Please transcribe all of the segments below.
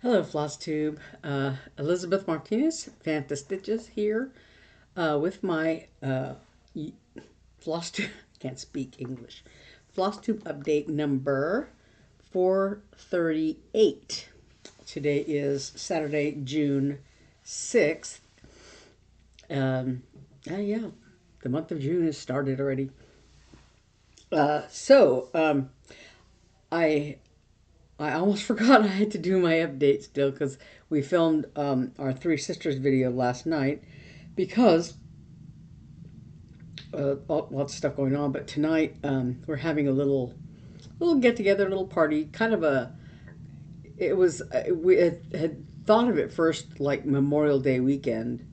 Hello, Flosstube. Elizabeth Martinez, phantastitches here with my Flosstube. Can't speak English. Flosstube update number 438. Today is Saturday, June 6th. Um, yeah, the month of June has started already. So I I almost forgot I had to do my update still because we filmed our Three Sisters video last night because lots of stuff going on. But tonight we're having a little get together, little party, kind of a. It was we had thought of it first like Memorial Day weekend,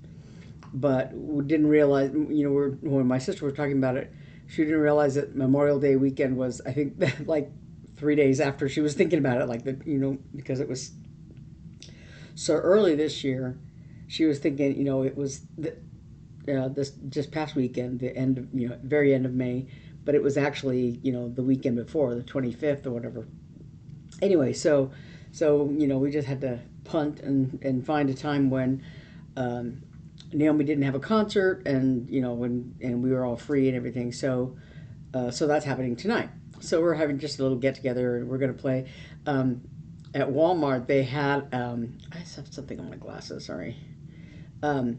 but we didn't realize. When my sister was talking about it, she didn't realize that Memorial Day weekend was, I think, like 3 days after she was thinking about it, like because it was so early this year. She was thinking, it was this just past weekend, the end of, very end of May, but it was actually, the weekend before, the 25th or whatever. Anyway, so we just had to punt and find a time when Naomi didn't have a concert, and and we were all free and everything. So that's happening tonight. So we're having just a little get together, and we're going to play. At Walmart, they had I have something on my glasses. Sorry. Um,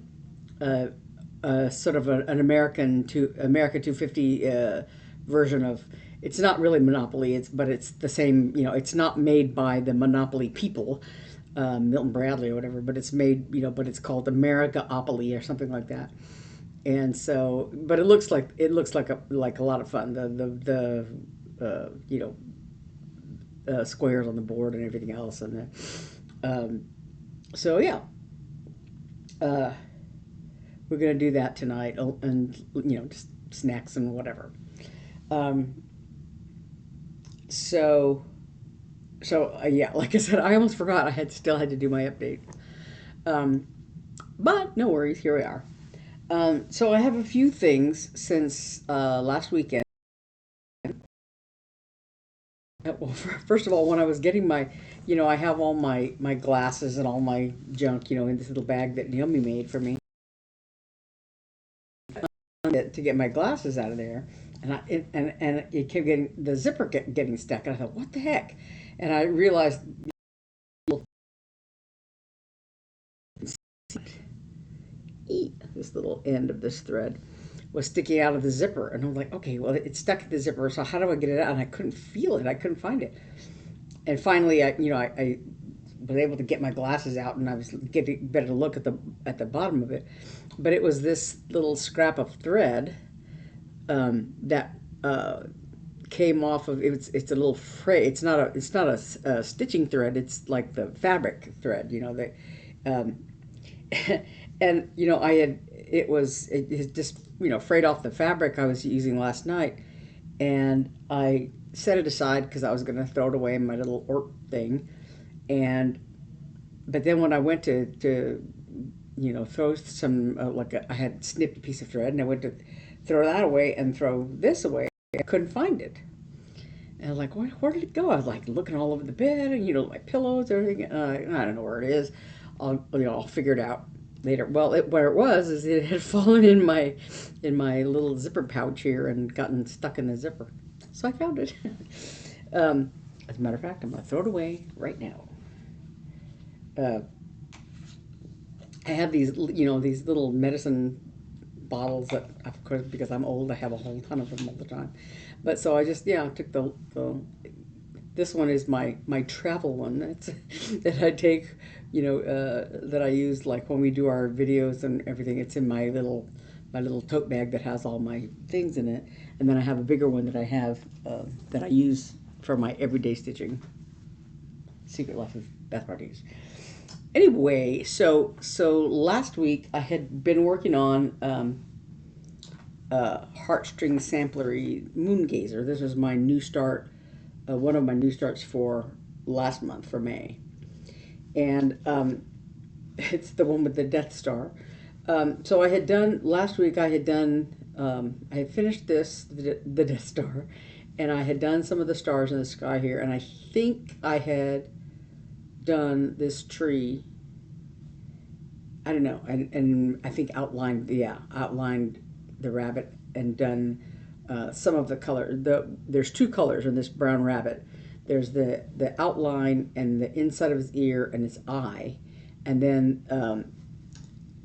uh, Sort of an America 250 version of. It's not really Monopoly. But it's the same. It's not made by the Monopoly people, Milton Bradley or whatever. But it's made. But it's called Americaopoly or something like that. And so, but it looks like a lot of fun. The squares on the board and everything else, so yeah, uh, we're gonna do that tonight, and just snacks and whatever. Um, so yeah, like I said, I almost forgot I still had to do my update. Um, but no worries, here we are. So I have a few things since last weekend. Well, first of all, when I was getting I have all my glasses and all my junk, in this little bag that Naomi made for me to get my glasses out of there, and it kept getting the zipper getting stuck, and I thought, what the heck? And I realized this little end of this thread was sticking out of the zipper, and I'm like, okay, well, it's stuck at the zipper, so how do I get it out? And I couldn't feel it, I couldn't find it, and finally, I was able to get my glasses out, and I was getting better to look at the bottom of it, but it was this little scrap of thread that came off of it's a little fray. It's not a stitching thread. It's like the fabric thread. That um, and I had it just frayed off the fabric I was using last night, and I set it aside because I was going to throw it away in my little orc thing, and but then when I went to throw some I had snipped a piece of thread, and I went to throw that away and throw this away. I couldn't find it. And I was like, where did it go? I was like looking all over the bed and my pillows, everything. I don't know where it is. I'll figure it out later. Well, where it was is it had fallen in my little zipper pouch here and gotten stuck in the zipper. So I found it. As a matter of fact, I'm gonna throw it away right now. Uh, I have these little medicine bottles that, of course, because I'm old, I have a whole ton of them all the time. But so I just, yeah, I took the this one is my travel one. That's that I take, that I use like when we do our videos and everything. It's in my little tote bag that has all my things in it, and then I have a bigger one that I have that I use for my everyday stitching. Secret Life of Beth Martinez. Anyway, so last week I had been working on Heartstring Samplery Moongazer. This was my new start, one of my new starts for last month for May, and it's the one with the Death Star. So I had done last week. I had done. I had finished the Death Star, and I had done some of the stars in the sky here, and I think I had done this tree. I don't know, and I think outlined the rabbit and done some of the color. There's two colors in this brown rabbit. There's the outline and the inside of his ear and his eye, and then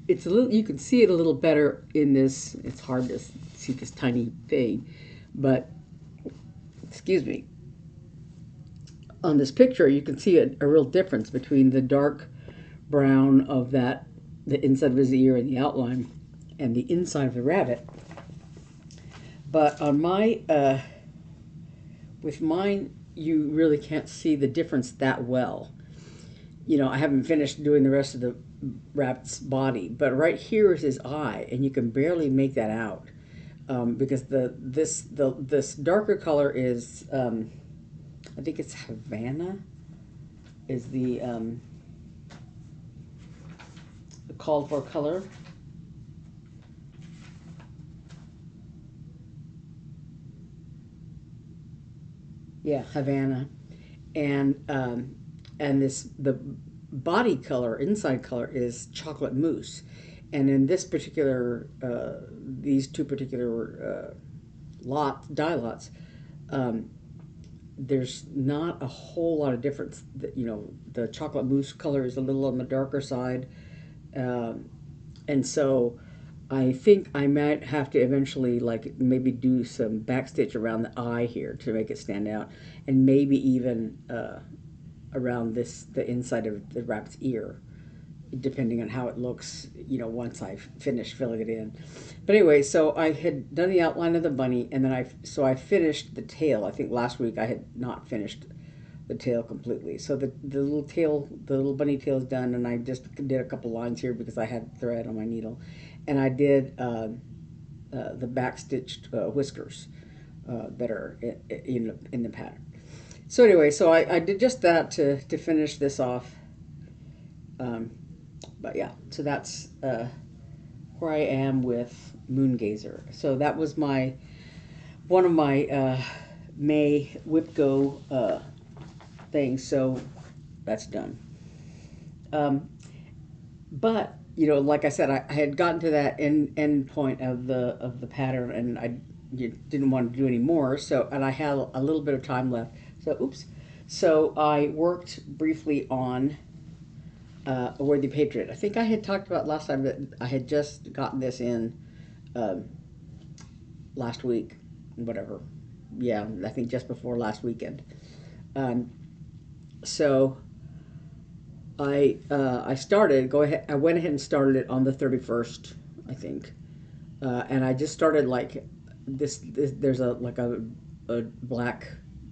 it's a little. You can see it a little better in this. It's hard to see this tiny thing, but excuse me. On this picture, you can see a real difference between the dark brown of the inside of his ear and the outline, and the inside of the rabbit. But on my, with mine, you really can't see the difference that well. You know, I haven't finished doing the rest of the rabbit's body, but right here is his eye, and you can barely make that out because this darker color is, I think it's Havana, is the called for color. Yeah, Havana, and the body color, inside color, is chocolate mousse, and in this particular these two particular dye lots, there's not a whole lot of difference. You know, the chocolate mousse color is a little on the darker side, and so I think I might have to eventually, like, maybe do some backstitch around the eye here to make it stand out, and maybe even around the inside of the rabbit's ear, depending on how it looks, you know, once I've finished filling it in. But anyway, so I had done the outline of the bunny, and then I finished the tail. I think last week I had not finished the tail completely. So the little bunny tail is done, and I just did a couple lines here because I had thread on my needle, and I did the backstitched whiskers that are in the pattern. So anyway, so I did just that to finish this off. But yeah, so that's where I am with Moongazer. So that was one of my May WIPGO things. So that's done. But you know, like I said, I had gotten to that end point of the pattern, and I didn't want to do any more. So, and I had a little bit of time left. So, oops. So I worked briefly on A Worthy Patriot. I think I had talked about last time that I had just gotten this in last week, whatever. Yeah, I think just before last weekend. So I I went ahead and started it on the 31st, I think, and I just started like this there's a black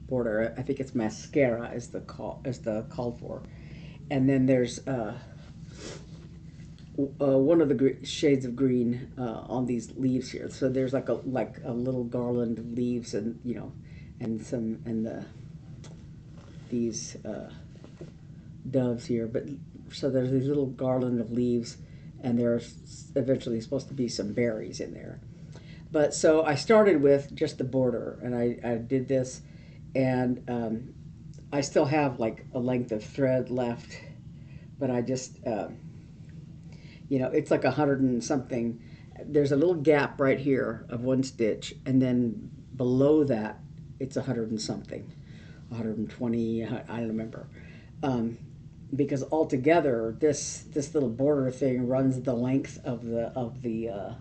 border. I think it's mascara is the called for, and then there's one of the shades of green on these leaves here. So there's like a little garland of leaves, and you know, and these doves here. But so there's these little garland of leaves, and there's eventually supposed to be some berries in there. But so I started with just the border, and I did this, and I still have like a length of thread left, but I just you know, it's like 100 and something. There's a little gap right here of one stitch, and then below that it's 100 and something, 120. I don't remember, because altogether this little border thing runs the length of the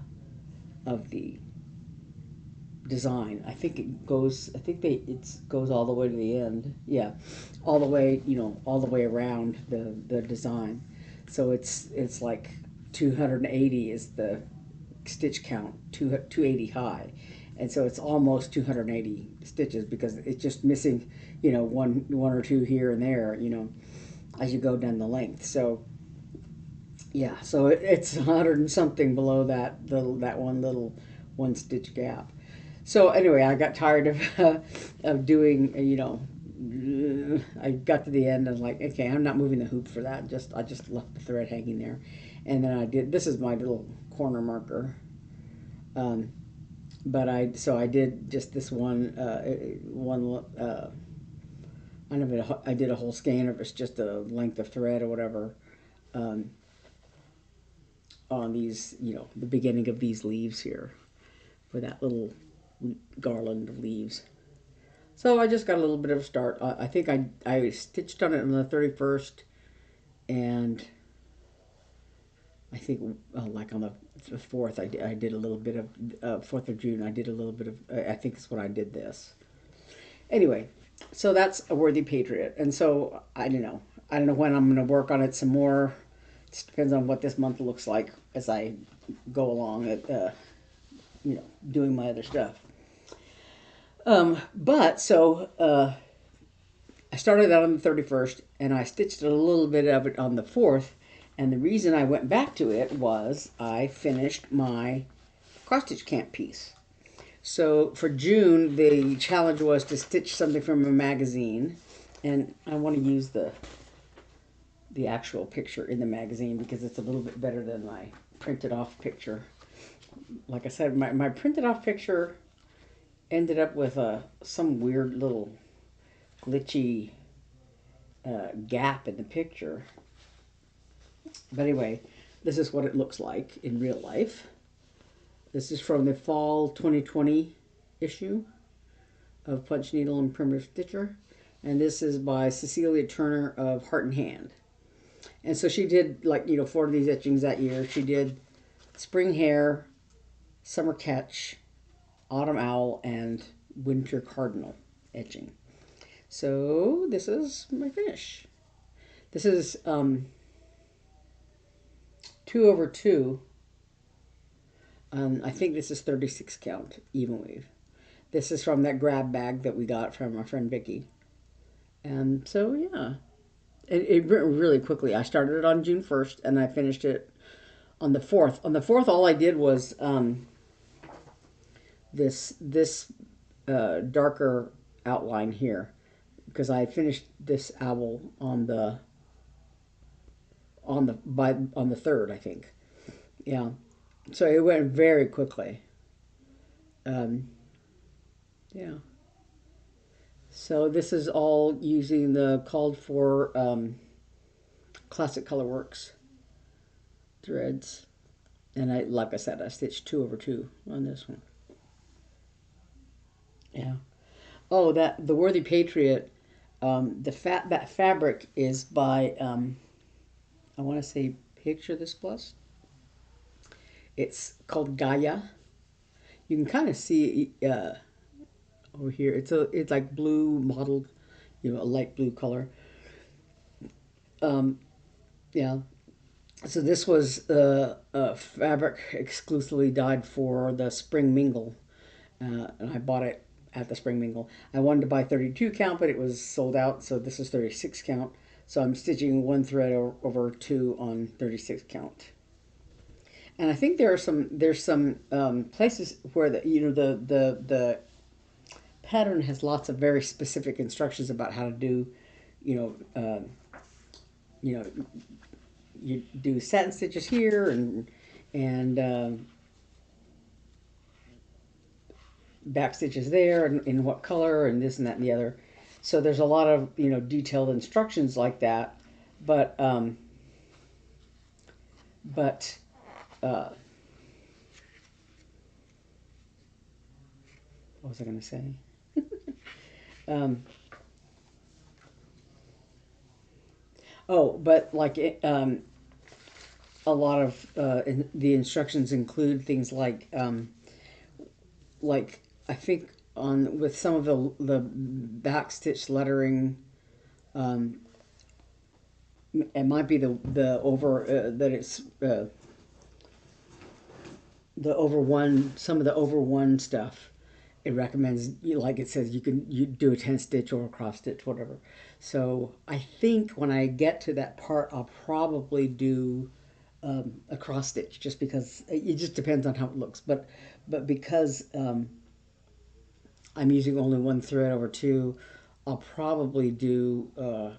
design. I think it goes. I think it goes all the way to the end. Yeah, all the way. You know, all the way around the design. So it's like 280 is the stitch count, 280 high, and so it's almost 280 stitches because it's just missing, you know, one or two here and there, you know, as you go down the length. So yeah, so it's 100 and something below that one stitch gap. So anyway, I got tired of doing, you know, I got to the end and like, okay, I'm not moving the hoop for that. I just left the thread hanging there, and then I did. This is my little corner marker, but I did just this one I did a whole skein, or if it's just a length of thread or whatever, um, on these, the beginning of these leaves here for that little garland of leaves. So I just got a little bit of a start. I think I stitched on it on the 31st, and I think like on the 4th, I did a little bit of 4th of June. I did a little bit of. I think that's when I did this. Anyway, so that's a worthy patriot, and so I don't know. I don't know when I'm going to work on it some more. It just depends on what this month looks like as I go along at doing my other stuff. But so I started out on the 31st, and I stitched a little bit of it on the 4th. And the reason I went back to it was I finished my cross stitch camp piece. So for June, the challenge was to stitch something from a magazine, and I want to use the actual picture in the magazine because it's a little bit better than my printed off picture. Like I said, my printed off picture ended up with some weird little glitchy gap in the picture. But anyway, this is what it looks like in real life. This is from the fall 2020 issue of Punch Needle and Primrose Stitcher. And this is by Cecelia Turner of Heart and Hand. And so she did, like, 4 of these etchings that year. She did Spring Hare, Summer Catch, Autumn Owl, and Winter Cardinal etching. So this is my finish. This is 2/2. I think this is 36 count even weave. This is from that grab bag that we got from our friend Vicky. And so yeah, it went really quickly. I started it on June 1st and I finished it on the 4th. On the 4th, all I did was this darker outline here, because I finished this owl on the 3rd, I think. Yeah, so it went very quickly. Yeah. So this is all using the called for Classic Colorworks threads, and like I said, I stitched 2/2 on this one. Yeah. Oh, the Worthy Patriot. That fabric is by I want to say Picture This Plus. It's called Gaia. You can kind of see over here. It's like blue mottled, a light blue color. Yeah. So this was fabric exclusively dyed for the Spring Mingle, and I bought it at the Spring Mingle. I wanted to buy 32 count, but it was sold out, so this is 36 count. So I'm stitching 1 thread over 2 on 36 count. And I think there's some places where the pattern has lots of very specific instructions about how to do, you do satin stitches here and back stitches there, and in what color, and this and that and the other. So there's a lot of detailed instructions like that, but what was I going to say? But like a lot of the instructions include things like I think on with some of the backstitch lettering, it might be the over that it's the over one, some of the over one stuff. It recommends, like it says, you do a 10 stitch or a cross stitch, whatever. So I think when I get to that part, I'll probably do a cross stitch, just because it just depends on how it looks. But because I'm using only 1 thread over 2, I'll probably do a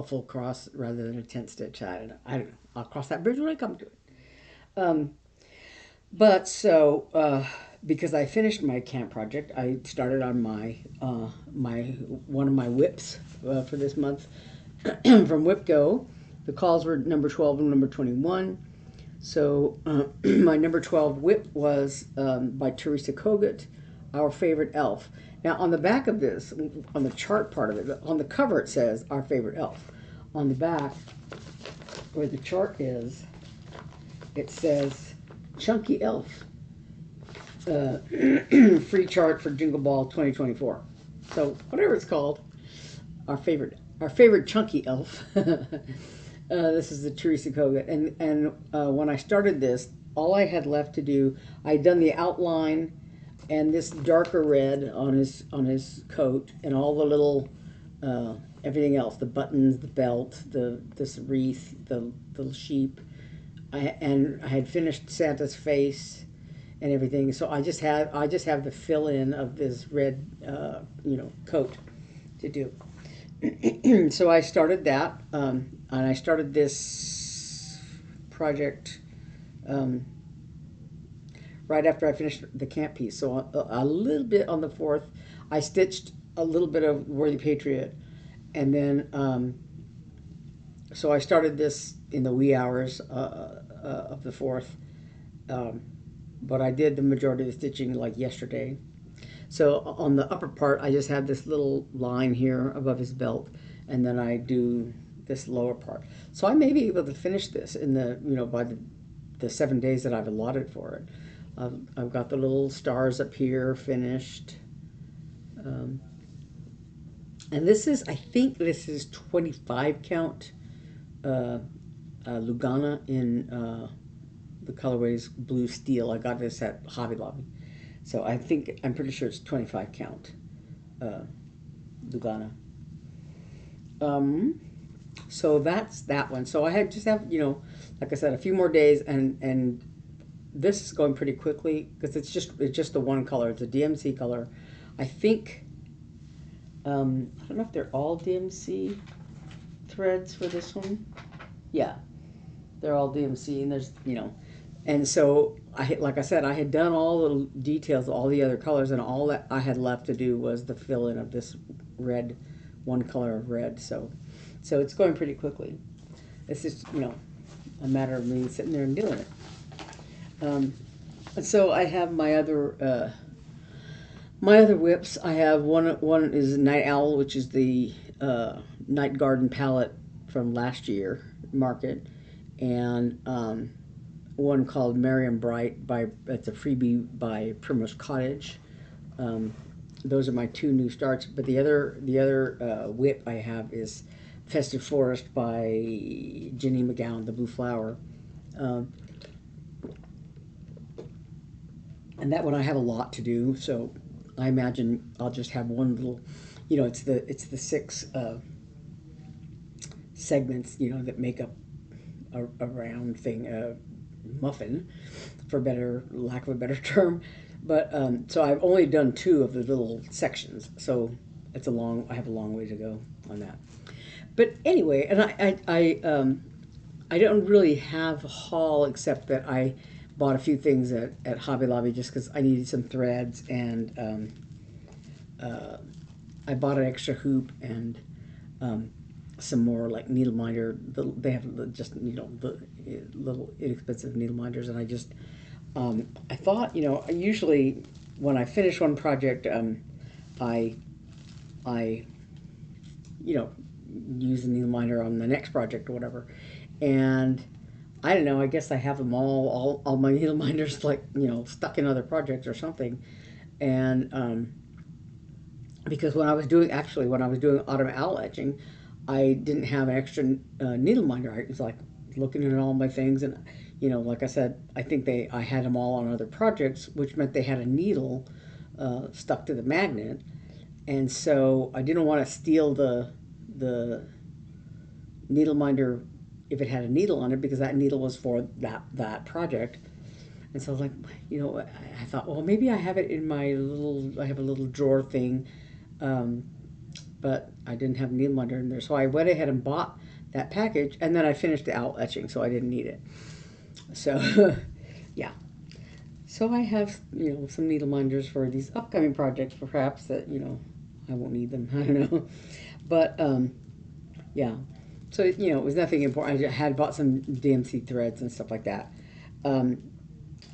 full cross rather than a 10 stitch. I don't know. I'll cross that bridge when I come to it. But so because I finished my camp project, I started on my one of my whips for this month from WIPGO. The calls were number 12 and number 21. So my number 12 whip was by Teresa Kogut, Our Favorite Elf. Now on the back of this, on the chart part of it, on the cover it says Our Favorite Elf. On the back, where the chart is, it says Chunky Elf. Free chart for Jingle Ball 2024. So whatever it's called, our favorite chunky elf. This is the Teresa Kogut, and when I started this, all I had left to do, I'd done the outline and this darker red on his coat, and all the little everything else, the buttons, the belt, this wreath, the little sheep. I had finished Santa's face and everything. So I just have the fill in of this red coat to do. So I started that, and I started this project right after I finished the camp piece. So a little bit on the 4th, I stitched a little bit of Worthy Patriot, and then so I started this in the wee hours of the 4th. But I did the majority of the stitching like yesterday. So on the upper part, I just have this little line here above his belt, and then I do this lower part. So I may be able to finish this in the by the 7 days that I've allotted for it. I've got the little stars up here finished, and this is, I think this is 25 count Lugana in the colorways blue steel. I got this at Hobby Lobby, so I'm pretty sure it's 25 count Lugana. So that's that one. So I just have like I said, a few more days, and this is going pretty quickly because it's just the one color. It's a DMC color. I think I don't know if they're all DMC threads for this one. Yeah, they're all DMC, and there's and so like I said, I had done all the details, all the other colors, and all that I had left to do was the fill in of this red, one color of red. So it's going pretty quickly. It's just a matter of me sitting there and doing it. And so I have my other whips. I have one is Night Owl, which is the Night Garden palette from last year market, and one called Merry Bright it's a freebie by Primrose Cottage. Those are my two new starts. But the other whip I have is Festive Forest by Jeannine McGowan, the blue flower. And that one I have a lot to do, so I imagine I'll just have one little, it's the 6 segments, that make up a round thing, muffin, for lack of a better term. But so I've only done 2 of the little sections, so I have a long way to go on that. But anyway, and I don't really have a haul, except that I bought a few things at Hobby Lobby just because I needed some threads, and I bought an extra hoop and some more like needle minder. They have just the little inexpensive needle minders, and I thought usually when I finish one project, I use the needle minder on the next project or whatever, and I don't know, I guess I have them all my needle minders like stuck in other projects or something, and because when I was doing autumn owl etching, I didn't have an extra needle minder. I was like looking at all my things, and like I said, I think I had them all on other projects, which meant they had a needle stuck to the magnet, and so I didn't want to steal the needle minder if it had a needle on it, because that needle was for that project. And so I was like, I thought, well, maybe I have it in I have a little drawer thing, but I didn't have a needle minder in there. So I went ahead and bought that package, and then I finished the owl etching, so I didn't need it. So, yeah. So I have, some needle minders for these upcoming projects, perhaps that, I won't need them. I don't know. But, yeah. So, it was nothing important. I had bought some DMC threads and stuff like that. Um,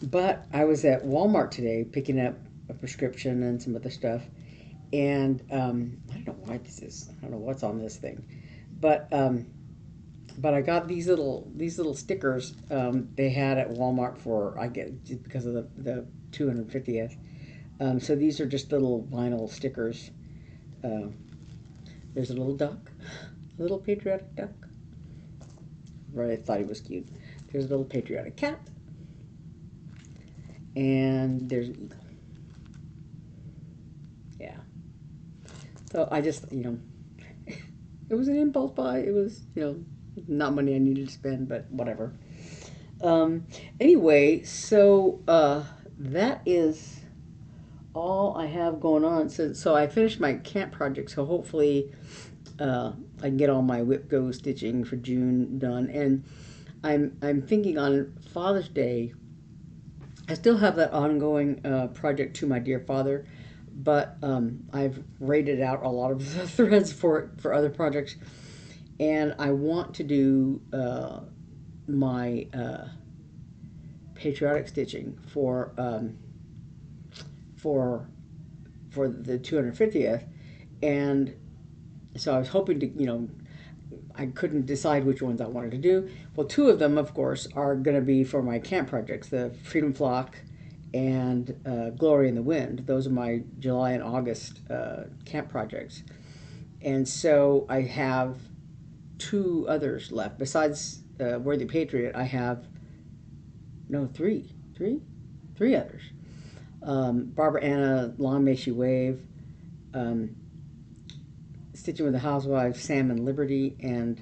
but I was at Walmart today picking up a prescription and some other stuff. And I don't know why this is. I don't know what's on this thing. But I got these little stickers they had at Walmart for I get just because of the 250th. So these are just little vinyl stickers. Uh, there's a little duck, a little patriotic duck. Right, I thought he was cute. There's a little patriotic cat, and there's an eagle. Yeah. So I just it was an impulse buy. It was not money I needed to spend, but whatever. Anyway, so that is all I have going on. So I finished my camp project. So hopefully I can get all my WIPGO stitching for June done. And I'm thinking on Father's Day. I still have that ongoing project to my dear father, but I've rated out a lot of the threads for other projects, and I want to do my patriotic stitching for the 250th, and so I was hoping to I couldn't decide which ones I wanted to do. Well, two of them, of course, are going to be for my camp projects, the Freedom Flock and Glory in the Wind. Those are my July and August camp projects. And so I have two others left. Besides Worthy Patriot, I have, no, three others. Barbara Anna, Long May She Wave, Stitching with the Housewives, Sam and Liberty, and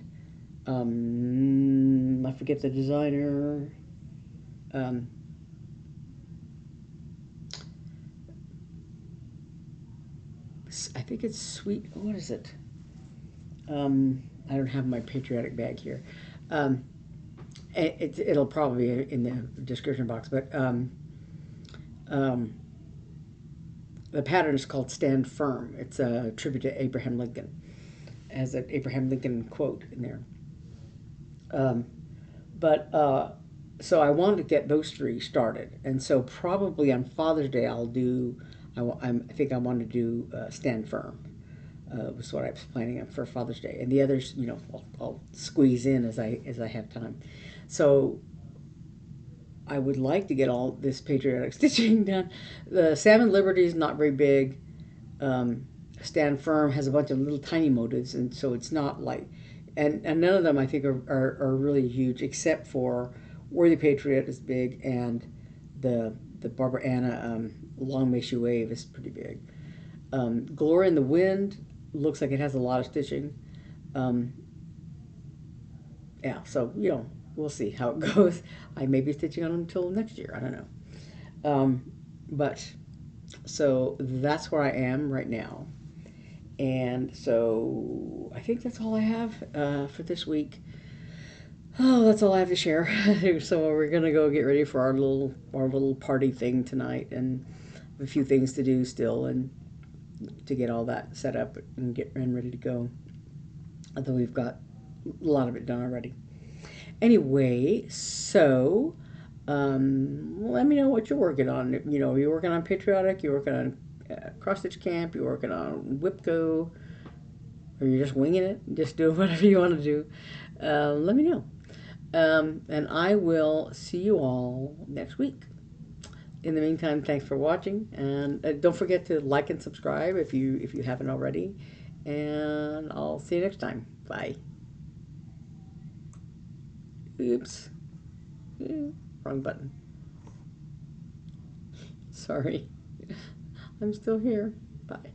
I forget the designer. I think it's Sweet. What is it? I don't have my patriotic bag here. It'll probably be in the description box, but the pattern is called Stand Firm. It's a tribute to Abraham Lincoln. It has an Abraham Lincoln quote in there. So I wanted to get those three started, and so probably on Father's Day I'll do. I think I want to do Stand Firm. Was what I was planning on for Father's Day, and the others, I'll squeeze in as I have time. So I would like to get all this patriotic stitching done. The Salmon Liberty is not very big. Stand Firm has a bunch of little tiny motives, and so it's not like, and none of them I think are really huge, except for Worthy Patriot is big, and the Barbara Anna Long May She Wave is pretty big. Glory in the Wind looks like it has a lot of stitching. Yeah, so we'll see how it goes. I may be stitching on them until next year. I don't know. But so that's where I am right now. And so I think that's all I have for this week. Oh, that's all I have to share. So we're gonna go get ready for our little party thing tonight, and a few things to do still, and to get all that set up and get ready to go. Although we've got a lot of it done already. Anyway, so let me know what you're working on. You're working on patriotic, you're working on cross stitch camp, you're working on WIPGO, or you're just winging it, just doing whatever you want to do. Let me know. And I will see you all next week. In the meantime, thanks for watching, and don't forget to like and subscribe if you haven't already. And I'll see you next time. Bye. Oops. Wrong button. Sorry. I'm still here. Bye.